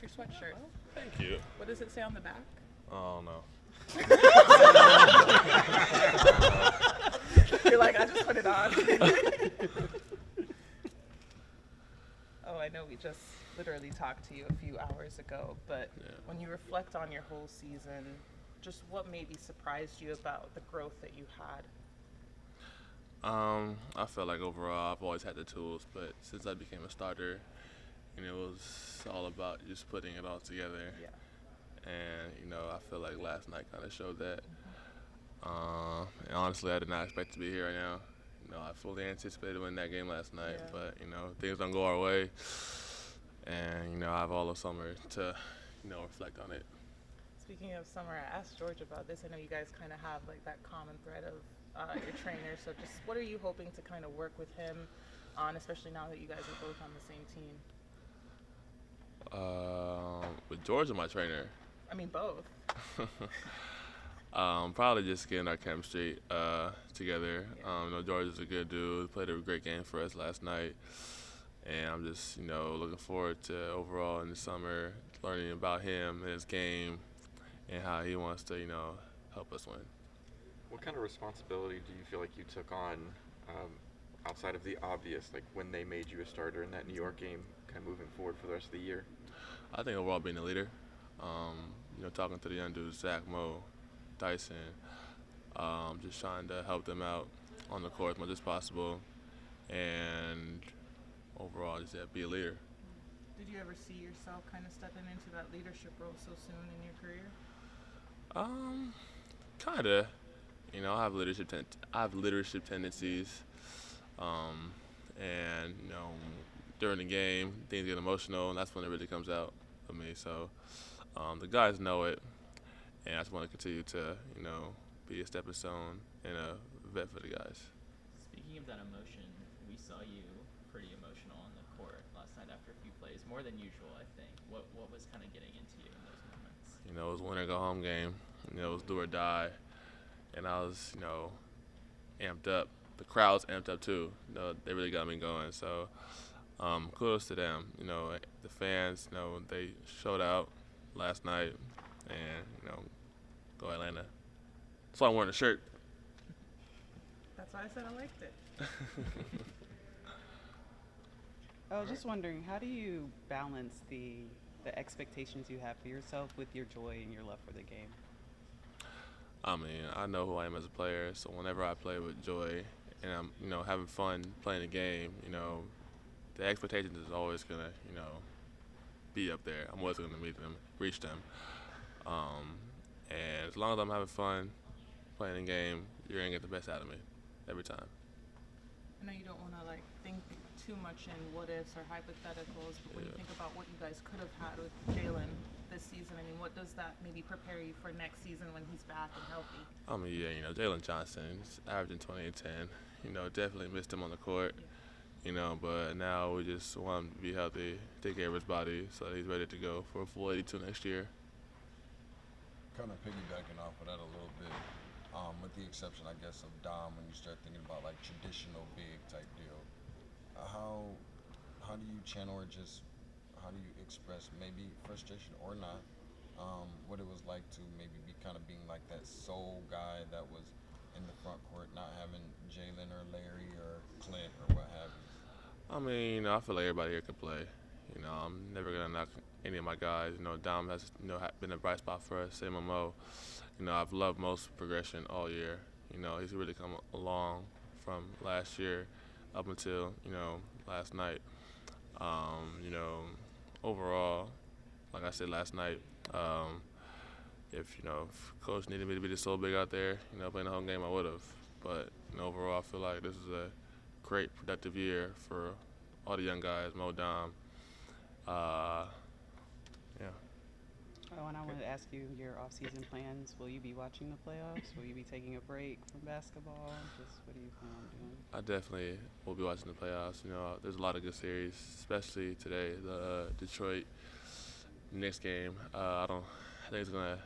your sweatshirt. Thank you. What does it say on the back? Oh no. You're like, I just put it on. Oh, I know we just literally talked to you a few hours ago, but when you reflect on your whole season, just what maybe surprised you about the growth that you had? I feel like overall I've always had the tools, but since I became a starter, it was all about just putting it all together. Yeah. And I feel like last night kind of showed that. And honestly, I did not expect to be here right now. I fully anticipated winning that game last night, but things don't go our way, and I have all of summer to reflect on it. Speaking of summer, I asked George about this. I know you guys kind of have like that common thread of your trainer. So just what are you hoping to kind of work with him on, especially now that you guys are both on the same team? With George and my trainer. I mean, both. Probably just getting our chemistry together. George is a good dude. Played a great game for us last night. And I'm just, looking forward to overall in the summer learning about him and his game and how he wants to, help us win. What kind of responsibility do you feel like you took on outside of the obvious, like when they made you a starter in that New York game, kind of moving forward for the rest of the year? I think overall being a leader, talking to the young dudes, Zach, Mo, Dyson, just trying to help them out on the court as much as possible, and overall just be a leader. Did you ever see yourself kind of stepping into that leadership role so soon in your career? Kinda. I have leadership tendencies, and during the game things get emotional, and that's when it really comes out of me. So the guys know it, and I just want to continue to be a stepping stone and a vet for the guys. Speaking of that emotion, we saw you pretty emotional on the court last night after a few plays, more than usual, I think. What was kind of getting into you in those moments? It was a winner go home game. It was do or die, and I was amped up. The crowd's amped up too. They really got me going. So kudos to them. The fans. They showed out last night, and go Atlanta. That's why I'm wearing the shirt. That's why I said I liked it. I was just wondering, how do you balance the expectations you have for yourself with your joy and your love for the game? I mean, I know who I am as a player, so whenever I play with joy and I'm having fun playing the game, the expectations is always gonna be up there. I'm always gonna meet them, reach them, and as long as I'm having fun playing the game, you're gonna get the best out of me every time. I know you don't want to think too much in what ifs or hypotheticals, but when you think about what you guys could have had with Jalen this season, I mean, what does that maybe prepare you for next season when he's back and healthy? I mean, Jalen Johnson's averaging 20 and 10. Definitely missed him on the court. But now we just want him to be healthy, take care of his body, so that he's ready to go for a full 82 next year. Kind of piggybacking off of that a little bit, with the exception, I guess, of Dom, when you start thinking about traditional big type deal. How do you channel or just how do you express maybe frustration or not? What it was like to maybe be kind of being like that sole guy that was in the front court, not having Jalen or Larry or Clint or what have you. I mean, I feel like everybody here can play. I'm never gonna knock any of my guys. Dom has been a bright spot for us. Same with Mo. I've loved Mo's progression all year. He's really come along from last year up until last night. Overall, like I said last night, if coach needed me to be the sole big out there, playing the whole game, I would have. But overall, I feel like this is a great, productive year for all the young guys, Mo, Dom. Oh, and I wanted to ask you your off-season plans. Will you be watching the playoffs? Will you be taking a break from basketball? Just what do you plan on doing? I definitely will be watching the playoffs. There's a lot of good series, especially today, the Detroit Knicks game. I think it's gonna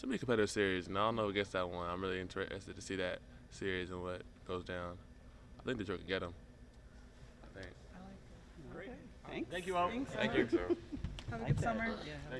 be a competitive series, and I don't know who gets that one. I'm really interested to see that series and what goes down. I think Detroit can get them. I think. I like it. Great. Okay. Thanks. Thank you all. Thanks, Thank you. Have a good summer. Yeah.